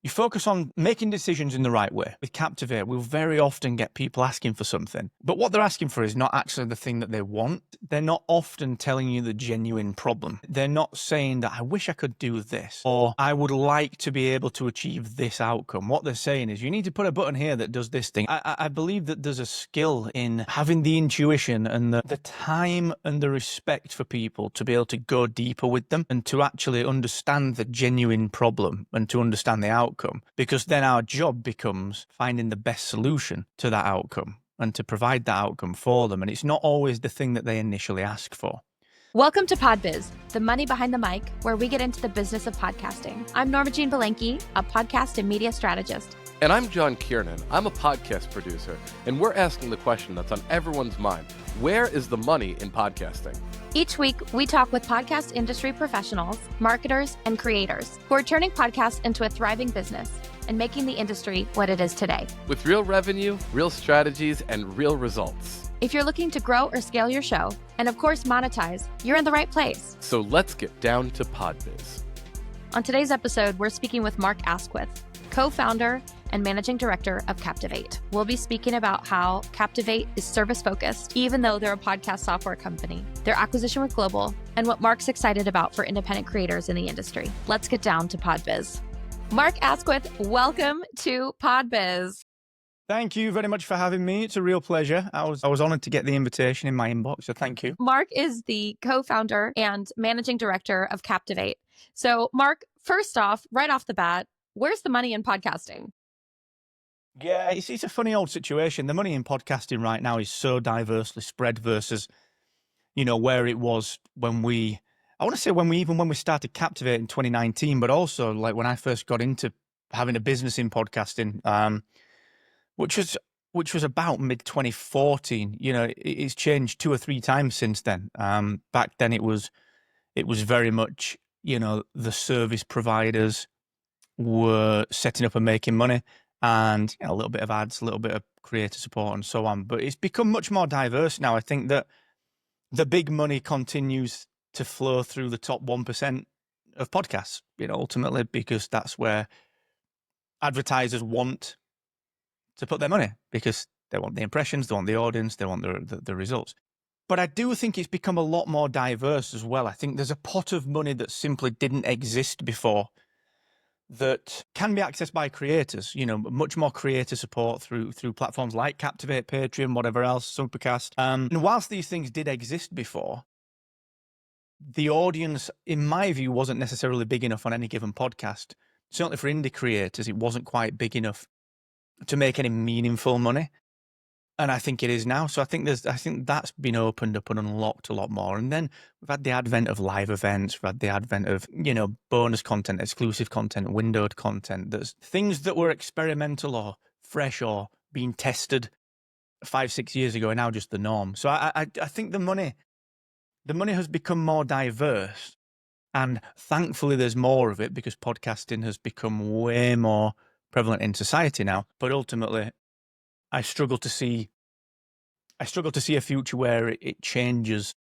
You focus on making decisions in the right way. With Captivate, we'll very often get people asking for something, but what they're asking for is not actually the thing that they want. They're not often telling you the genuine problem. They're not saying that I wish I could do this, or I would like to be able to achieve this outcome. What they're saying is you need to put a button here that does this thing. I believe that there's a skill in having the intuition and the time and the respect for people to be able to go deeper with them and to actually understand the genuine problem and to understand the outcome. Because then our job becomes finding the best solution to that outcome and to provide that outcome for them. And it's not always the thing that they initially ask for. Welcome to PodBiz, the money behind the mic, where we get into the business of podcasting. I'm Norma Jean Belenky, a podcast and media strategist. And I'm John Kiernan. I'm a podcast producer, and we're asking the question that's on everyone's mind. Where is the money in podcasting? Each week, we talk with podcast industry professionals, marketers, and creators who are turning podcasts into a thriving business and making the industry what it is today. With real revenue, real strategies, and real results. If you're looking to grow or scale your show, and of course monetize, you're in the right place. So let's get down to PodBiz. On today's episode, we're speaking with Mark Asquith, co-founder and Managing Director of Captivate. We'll be speaking about how Captivate is service-focused, even though they're a podcast software company, their acquisition with Global, and what Mark's excited about for independent creators in the industry. Let's get down to PodBiz. Mark Asquith, welcome to PodBiz. Thank you very much for having me. It's a real pleasure. I was honored to get the invitation in my inbox, so thank you. Mark is the co-founder and Managing Director of Captivate. So Mark, first off, right off the bat, where's the money in podcasting? Yeah, it's a funny old situation. The money in podcasting right now is so diversely spread versus, where it was when we started Captivate in 2019, but also like when I first got into having a business in podcasting, which was about mid 2014. It's changed 2 or 3 times since then. Back then it was very much, the service providers were setting up and making money. And a little bit of ads, a little bit of creator support and so on. But it's become much more diverse now. I think that the big money continues to flow through the top 1% of podcasts, ultimately, because that's where advertisers want to put their money, because they want the impressions, they want the audience, they want the results. But I do think it's become a lot more diverse as well. I think there's a pot of money that simply didn't exist before that can be accessed by creators, much more creator support through platforms like Captivate, Patreon, whatever else, Supercast. And whilst these things did exist before, the audience, in my view, wasn't necessarily big enough on any given podcast. Certainly for indie creators, it wasn't quite big enough to make any meaningful money. And I think it is now. So I think that's been opened up and unlocked a lot more. And then we've had the advent of live events. We've had the advent of, bonus content, exclusive content, windowed content. There's things that were experimental or fresh or being tested 5-6 years ago are now just the norm. So I think the money has become more diverse. And thankfully there's more of it because podcasting has become way more prevalent in society now. But ultimately, I struggle to see a future where it changes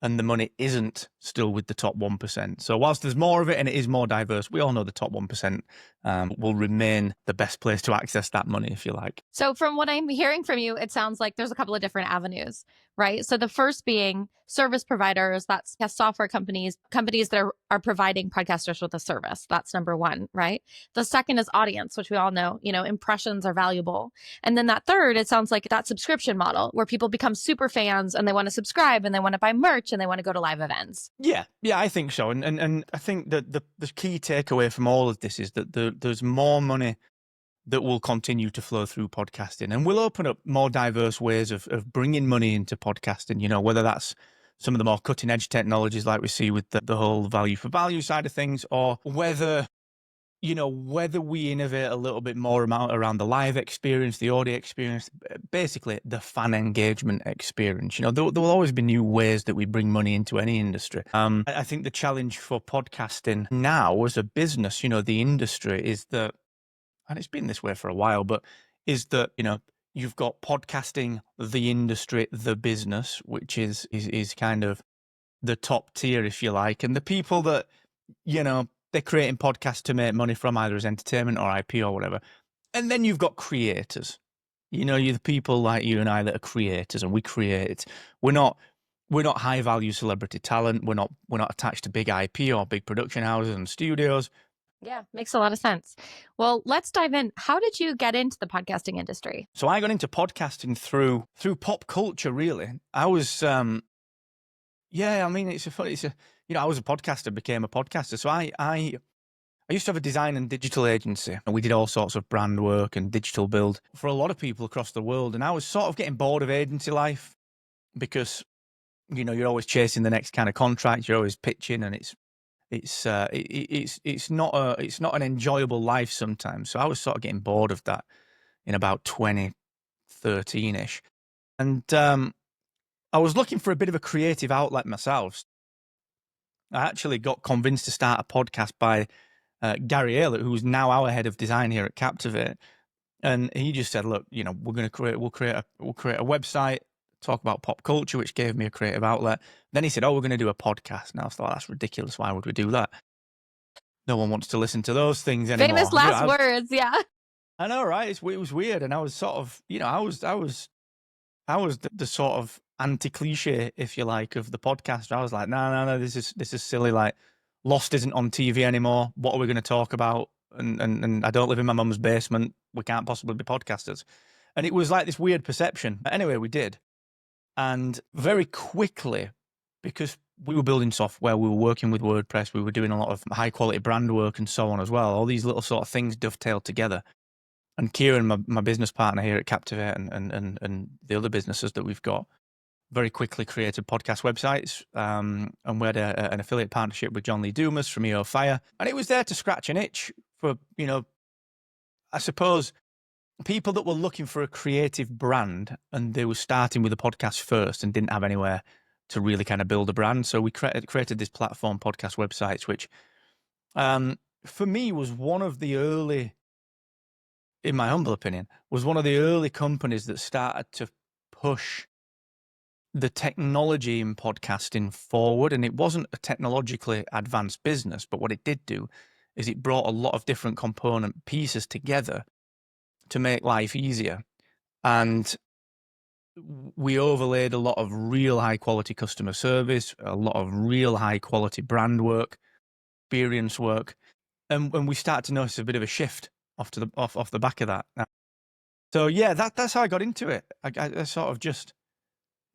and the money isn't still with the top 1%. So whilst there's more of it and it is more diverse, we all know the top 1% will remain the best place to access that money, if you like. So from what I'm hearing from you, it sounds like there's a couple of different avenues, right? So the first being service providers, that's software companies that are providing podcasters with a service. That's number one, right? The second is audience, which we all know, impressions are valuable. And then that third, it sounds like that subscription model where people become super fans and they want to subscribe and they want to buy merch and they want to go to live events. Yeah, I think so. And I think that the key takeaway from all of this is that there's more money that will continue to flow through podcasting and will open up more diverse ways of bringing money into podcasting, whether that's some of the more cutting edge technologies like we see with the whole value for value side of things, or whether we innovate a little bit more around the live experience, the audio experience, basically the fan engagement experience. There will always be new ways that we bring money into any industry. I think the challenge for podcasting now as a business, the industry is that, and it's been this way for a while, but is that, you've got podcasting, the industry, the business, which is kind of the top tier, if you like. And the people that, they're creating podcasts to make money from, either as entertainment or IP or whatever. And then you've got creators. You know, you're the people like you and I that are creators, and we create. We're not high value celebrity talent. We're not attached to big IP or big production houses and studios. Yeah, makes a lot of sense. Well, let's dive in. How did you get into the podcasting industry? So I got into podcasting through pop culture, really. I was, I mean, I was a podcaster, became a podcaster. So I used to have a design and digital agency, and we did all sorts of brand work and digital build for a lot of people across the world. And I was sort of getting bored of agency life because, you know, you're always chasing the next kind of contract. You're always pitching, and it's not an enjoyable life sometimes. So I was sort of getting bored of that in about 2013-ish. And I was looking for a bit of a creative outlet myself. I actually got convinced to start a podcast by Gary Aylett, who's now our head of design here at Captivate. And he just said, look, you know, we'll create a website, talk about pop culture, which gave me a creative outlet. Then he said, we're going to do a podcast. And I thought, that's ridiculous. Why would we do that? No one wants to listen to those things anymore. Famous last words, yeah. I know, right? It was weird. And I was sort of, you know, I was the sort of anti-cliche, if you like, of the podcast. I was like, no, this is silly. Like, Lost isn't on TV anymore. What are we going to talk about? And I don't live in my mum's basement. We can't possibly be podcasters. And it was like this weird perception. But anyway, we did. And very quickly, because we were building software, we were working with WordPress, we were doing a lot of high quality brand work and so on as well. All these little sort of things dovetailed together. And Kieran, my business partner here at Captivate, and the other businesses that we've got, very quickly created podcast websites. And we had an affiliate partnership with John Lee Dumas from EO Fire. And it was there to scratch an itch for, you know, I suppose, people that were looking for a creative brand, and they were starting with a podcast first and didn't have anywhere to really kind of build a brand. So we created this platform, podcast websites, which for me was one of the early, in my humble opinion, was one of the early companies that started to push the technology in podcasting forward. And it wasn't a technologically advanced business, but what it did do is it brought a lot of different component pieces together to make life easier. And we overlaid a lot of real high quality customer service, a lot of real high quality brand work, experience work. And when we start to notice a bit of a shift off the back of that. So yeah, that's how I got into it. I sort of just,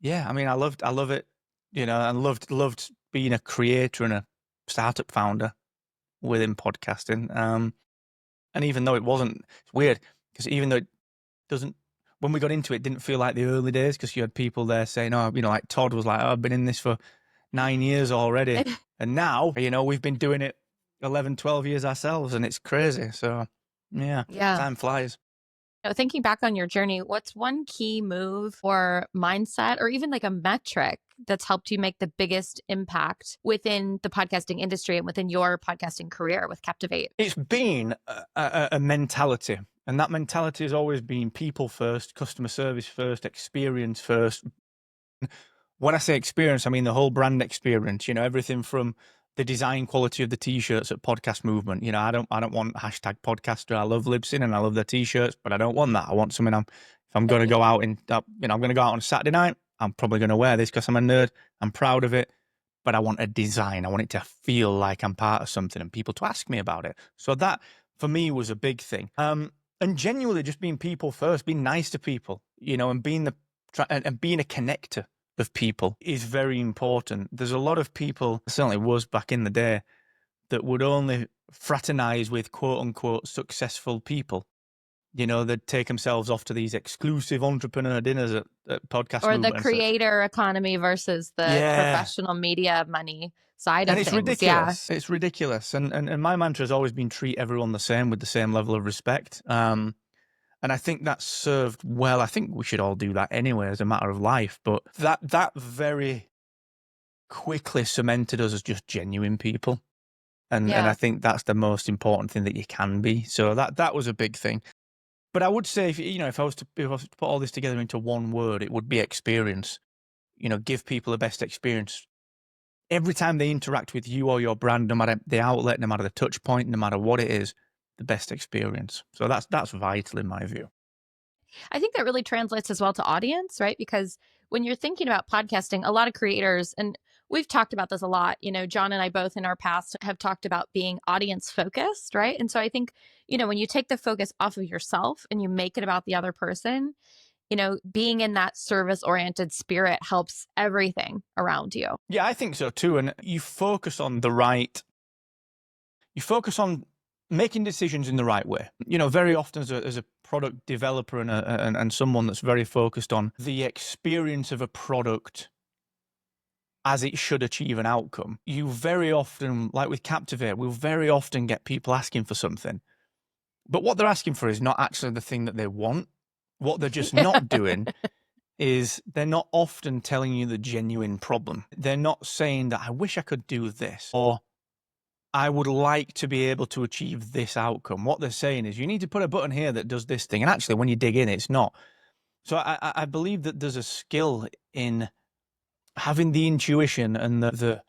yeah, I mean, I love it, you know, and loved being a creator and a startup founder within podcasting. And even though it's weird, because even though it doesn't, when we got into it, didn't feel like the early days, because you had people there saying, oh, you know, like Todd was like, I've been in this for 9 years already. And now, you know, we've been doing it 11, 12 years ourselves, and it's crazy. So yeah, time flies. Thinking back on your journey, what's one key move or mindset or even like a metric that's helped you make the biggest impact within the podcasting industry and within your podcasting career with Captivate? It's been a mentality. And that mentality has always been people first, customer service first, experience first. When I say experience, I mean the whole brand experience, you know, everything from the design quality of the t-shirts at Podcast Movement. You know, I don't want hashtag podcaster. I love Libsyn and I love their t-shirts, but I don't want that. I want something if I'm going to go out I'm going to go out on a Saturday night, I'm probably going to wear this because I'm a nerd. I'm proud of it, but I want a design. I want it to feel like I'm part of something and people to ask me about it. So that for me was a big thing. And genuinely just being people first, being nice to people, you know, and being a connector of people is very important. There's a lot of people, certainly was back in the day, that would only fraternize with quote unquote successful people. You know, they'd take themselves off to these exclusive entrepreneur dinners at Podcast or Movement the creator economy versus the professional media money side of things. And it's ridiculous. Yeah. It's ridiculous. And my mantra has always been treat everyone the same with the same level of respect. And I think that's served well. I think we should all do that anyway as a matter of life. But that very quickly cemented us as just genuine people. And I think that's the most important thing that you can be. So that was a big thing. But I would say, if I was to put all this together into one word, it would be experience. You know, give people the best experience every time they interact with you or your brand, no matter the outlet, no matter the touch point, no matter what it is, the best experience. So that's vital in my view. I think that really translates as well to audience, right? Because when you're thinking about podcasting, a lot of creators, and we've talked about this a lot, John and I both in our past have talked about being audience focused, right? And so I think, when you take the focus off of yourself and you make it about the other person, being in that service oriented spirit helps everything around you. Yeah, I think so too. And you focus on making decisions in the right way. Very often as a product developer and someone that's very focused on the experience of a product as it should achieve an outcome, you very often, like with Captivate, we'll very often get people asking for something. But what they're asking for is not actually the thing that they want. What they're just not doing is they're not often telling you the genuine problem. They're not saying that I wish I could do this, or I would like to be able to achieve this outcome. What they're saying is you need to put a button here that does this thing. And actually, when you dig in, it's not. So I believe that there's a skill in having the intuition and the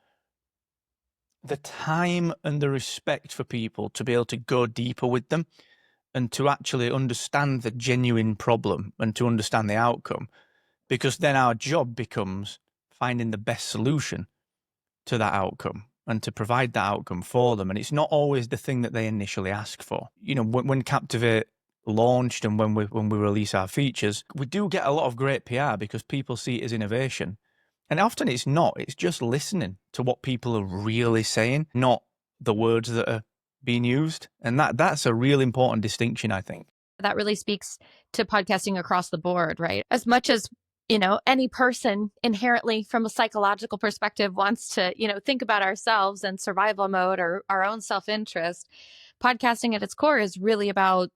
time and the respect for people to be able to go deeper with them and to actually understand the genuine problem and to understand the outcome. Because then our job becomes finding the best solution to that outcome and to provide that outcome for them. And it's not always the thing that they initially ask for. When Captivate launched and when we release our features, we do get a lot of great PR because people see it as innovation. And often it's not. It's just listening to what people are really saying, not the words that are being used. And that's a real important distinction, I think. That really speaks to podcasting across the board, right? As much as any person inherently from a psychological perspective wants to, think about ourselves and survival mode or our own self-interest. Podcasting at its core is really about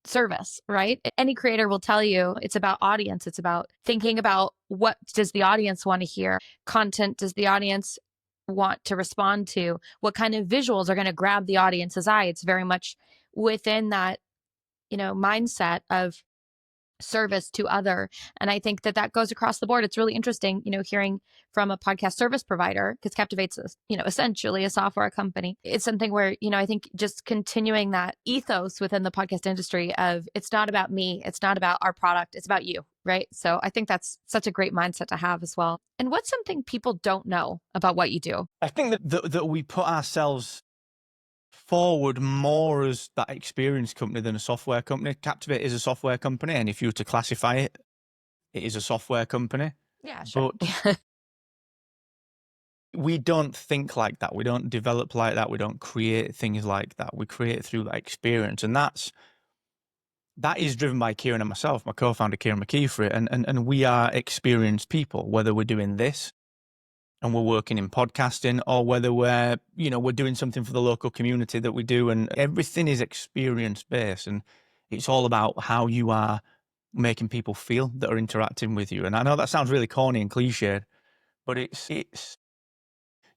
service, right? Any creator will tell you it's about audience. It's about thinking about what does the audience want to hear? Content does the audience want to respond to? What kind of visuals are going to grab the audience's eye? It's very much within that, mindset of service to other. And I think that goes across the board. It's really interesting, hearing from a podcast service provider, because Captivate's, essentially a software company. It's something where, I think just continuing that ethos within the podcast industry of it's not about me, it's not about our product, it's about you, right? So I think that's such a great mindset to have as well. And what's something people don't know about what you do? I think that we put ourselves forward more as that experience company than a software company. Captivate is a software company, and if you were to classify it, it is a software company. Yeah, sure. But we don't think like that. We don't develop like that. We don't create things like that. We create through that experience. And that is driven by Kieran and myself, my co-founder, Kieran McKeefer. And we are experienced people, whether we're doing this and we're working in podcasting, or whether we're doing something for the local community that we do, and everything is experience based, and it's all about how you are making people feel that are interacting with you. And I know that sounds really corny and cliched, but it's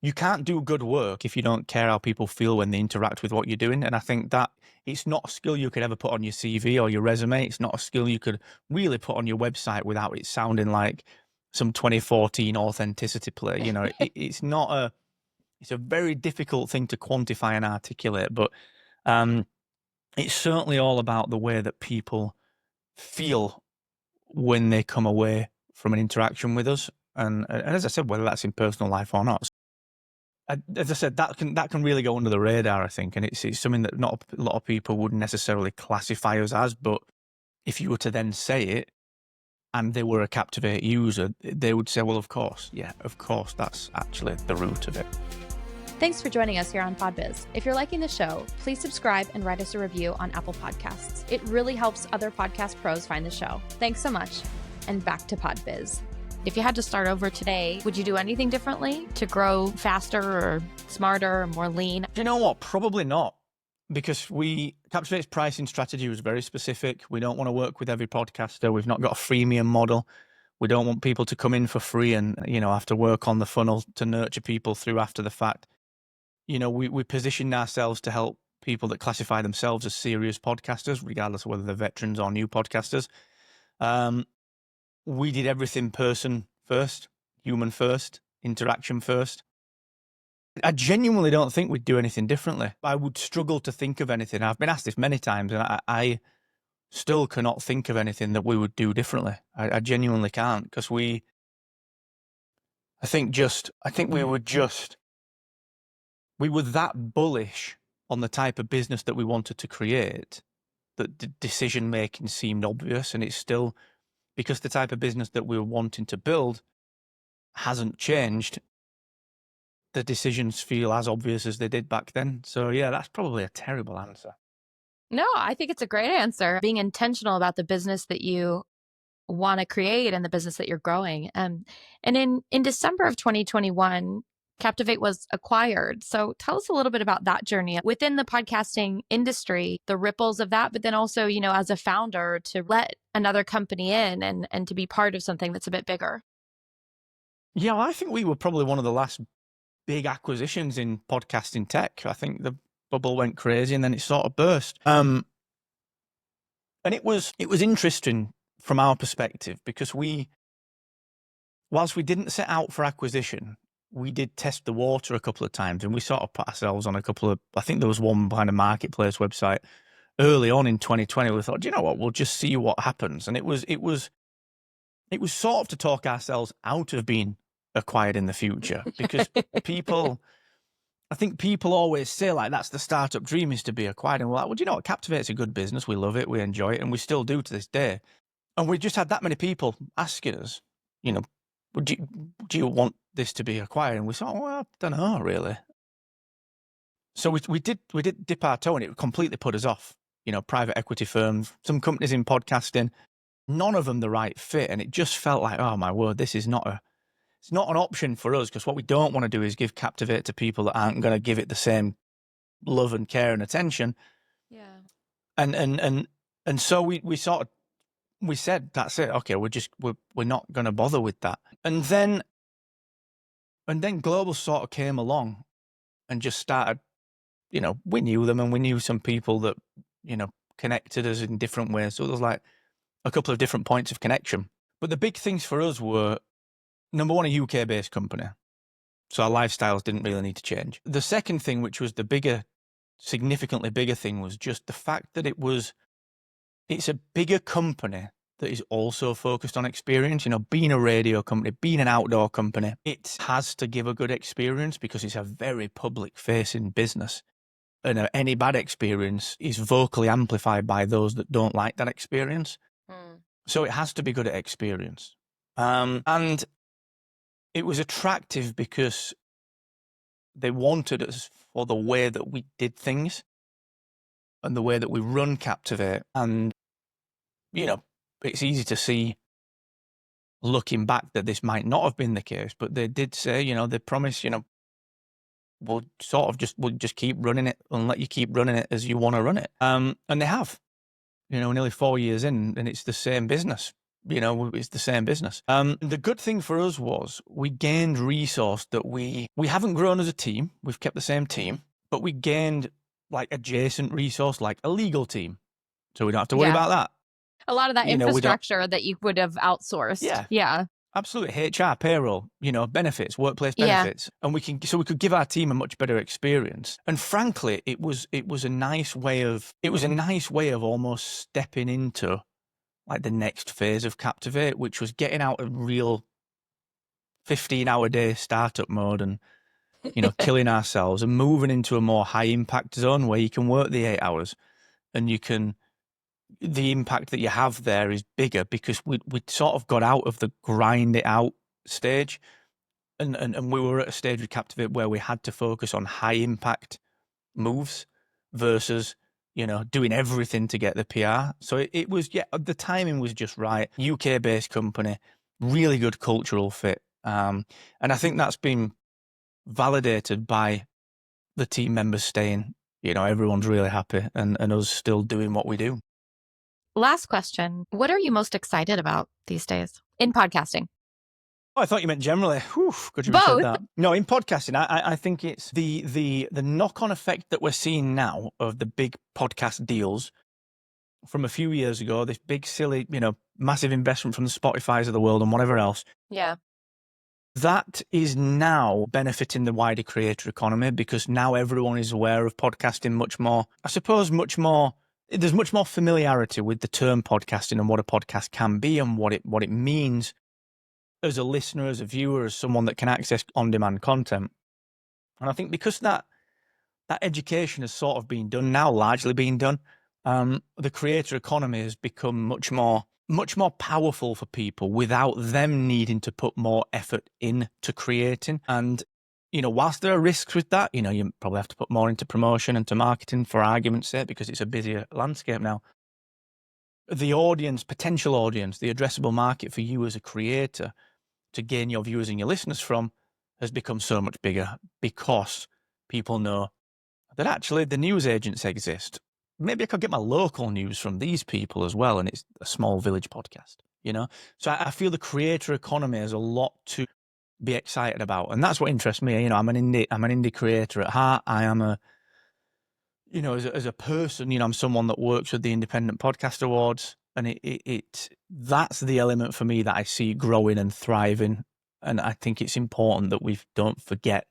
you can't do good work if you don't care how people feel when they interact with what you're doing. And I think that it's not a skill you could ever put on your CV or your resume. It's not a skill you could really put on your website without it sounding like some 2014 authenticity play. It's a very difficult thing to quantify and articulate, but it's certainly all about the way that people feel when they come away from an interaction with us. And as I said, whether that's in personal life or not, as I said, that can really go under the radar, I think. And it's something that not a lot of people would necessarily classify us as, but if you were to then say it, and they were a Captivate user, they would say, well, of course, that's actually the root of it. Thanks for joining us here on PodBiz. If you're liking the show, please subscribe and write us a review on Apple Podcasts. It really helps other podcast pros find the show. Thanks so much, and back to PodBiz. If you had to start over today, would you do anything differently to grow faster or smarter or more lean? You know what? Probably not. Because Captivate's pricing strategy was very specific. We don't want to work with every podcaster. We've not got a freemium model. We don't want people to come in for free and, have to work on the funnel to nurture people through after the fact. We position ourselves to help people that classify themselves as serious podcasters, regardless of whether they're veterans or new podcasters. We did everything person first, human first, interaction first. I genuinely don't think we'd do anything differently. I would struggle to think of anything. I've been asked this many times, and I still cannot think of anything that we would do differently. I genuinely can't, because I think we were that bullish on the type of business that we wanted to create that the decision making seemed obvious, and it's still, because the type of business that we were wanting to build hasn't changed. The decisions feel as obvious as they did back then. So yeah, that's probably a terrible answer. No, I think it's a great answer. Being intentional about the business that you want to create and the business that you're growing. And in December of 2021, Captivate was acquired. So tell us a little bit about that journey within the podcasting industry, the ripples of that, but then also, as a founder, to let another company in and to be part of something that's a bit bigger. Yeah, I think we were probably one of the last big acquisitions in podcasting tech. I think the bubble went crazy and then it sort of burst. And it was interesting from our perspective, because whilst we didn't set out for acquisition, we did test the water a couple of times, and we sort of put ourselves on a couple of, I think there was one behind a marketplace website early on in 2020. We thought, do you know what, we'll just see what happens. And it was sort of to talk ourselves out of being acquired in the future, because I think people always say, like, that's the startup dream, is to be acquired. And we're like, well, do you know what? Captivate's a good business. We love it. We enjoy it. And we still do to this day. And we just had that many people asking us, do you want this to be acquired? And we thought, well, I don't know, really. So we did dip our toe in it. It completely put us off. Private equity firms, some companies in podcasting, none of them the right fit. And it just felt like, oh my word, this is not it's not an option for us, because what we don't want to do is give Captivate to people that aren't going to give it the same love and care and attention. Yeah. And so we said, that's it. Okay, we're not going to bother with that. And then Global sort of came along and just started, we knew them, and we knew some people that, connected us in different ways. So there was like a couple of different points of connection. But the big things for us were, number one, a UK-based company. So our lifestyles didn't really need to change. The second thing, which was the significantly bigger thing, was just the fact that it's a bigger company that is also focused on experience. Being a radio company, being an outdoor company, it has to give a good experience, because it's a very public-facing business. And any bad experience is vocally amplified by those that don't like that experience. So it has to be good at experience. And it was attractive because they wanted us for the way that we did things and the way that we run Captivate. And, it's easy to see, looking back, that this might not have been the case, but they did say, they promised, we'll just keep running it and let you keep running it as you want to run it. And they have, nearly 4 years in, and it's the same business. It's the same business. The good thing for us was we gained resource that we haven't grown as a team. We've kept the same team, but we gained like adjacent resource, like a legal team. So we don't have to worry about that. A lot of that infrastructure that you would have outsourced. Yeah. Absolutely. HR, payroll, benefits, workplace benefits. And we could give our team a much better experience. And frankly, it was a nice way of almost stepping into like the next phase of Captivate, which was getting out of real 15-hour-day startup mode and, killing ourselves, and moving into a more high impact zone where you can work the 8 hours and the impact that you have there is bigger, because we'd sort of got out of the grind it out stage. And we were at a stage with Captivate where we had to focus on high impact moves versus, doing everything to get the PR. So it was, the timing was just right. UK based company, really good cultural fit. And I think that's been validated by the team members staying. Everyone's really happy, and us still doing what we do. Last question. What are you most excited about these days in podcasting? Oh, I thought you meant generally. Whew, good you Both. said that. No, in podcasting, I think it's the knock-on effect that we're seeing now of the big podcast deals from a few years ago, this big, silly, massive investment from the Spotifys of the world and whatever else. Yeah. That is now benefiting the wider creator economy because now everyone is aware of podcasting much more. I suppose there's much more familiarity with the term podcasting and what a podcast can be and what it means as a listener, as a viewer, as someone that can access on-demand content. And I think because that education has sort of been done now, largely been done, the creator economy has become much more powerful for people without them needing to put more effort into creating. And, whilst there are risks with that, you probably have to put more into promotion and to marketing for argument's sake because it's a busier landscape now. The potential audience, the addressable market for you as a creator to gain your viewers and your listeners from has become so much bigger because people know that actually the news agents exist. Maybe I could get my local news from these people as well, and it's a small village podcast, So I feel the creator economy has a lot to be excited about, and that's what interests me. I'm an indie creator at heart. I am as a person, I'm someone that works with the Independent Podcast Awards, and that's the element for me that I see growing and thriving, and I think it's important that we don't forget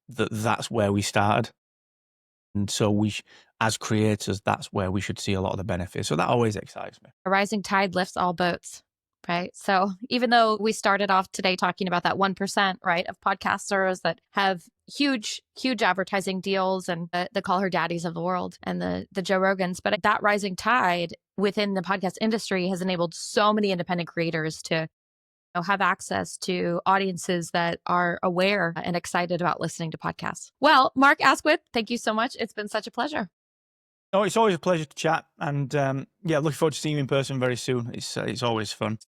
that that's where we started. And so as creators, that's where we should see a lot of the benefits. So that always excites me. A rising tide lifts all boats, right? So even though we started off today talking about that 1%, right, of podcasters that have huge advertising deals and the Call Her Daddies of the world and the Joe Rogans, but that rising tide within the podcast industry has enabled so many independent creators to have access to audiences that are aware and excited about listening to podcasts. Well, Mark Asquith, thank you so much. It's been such a pleasure. Oh, it's always a pleasure to chat. And looking forward to seeing you in person very soon. It's always fun.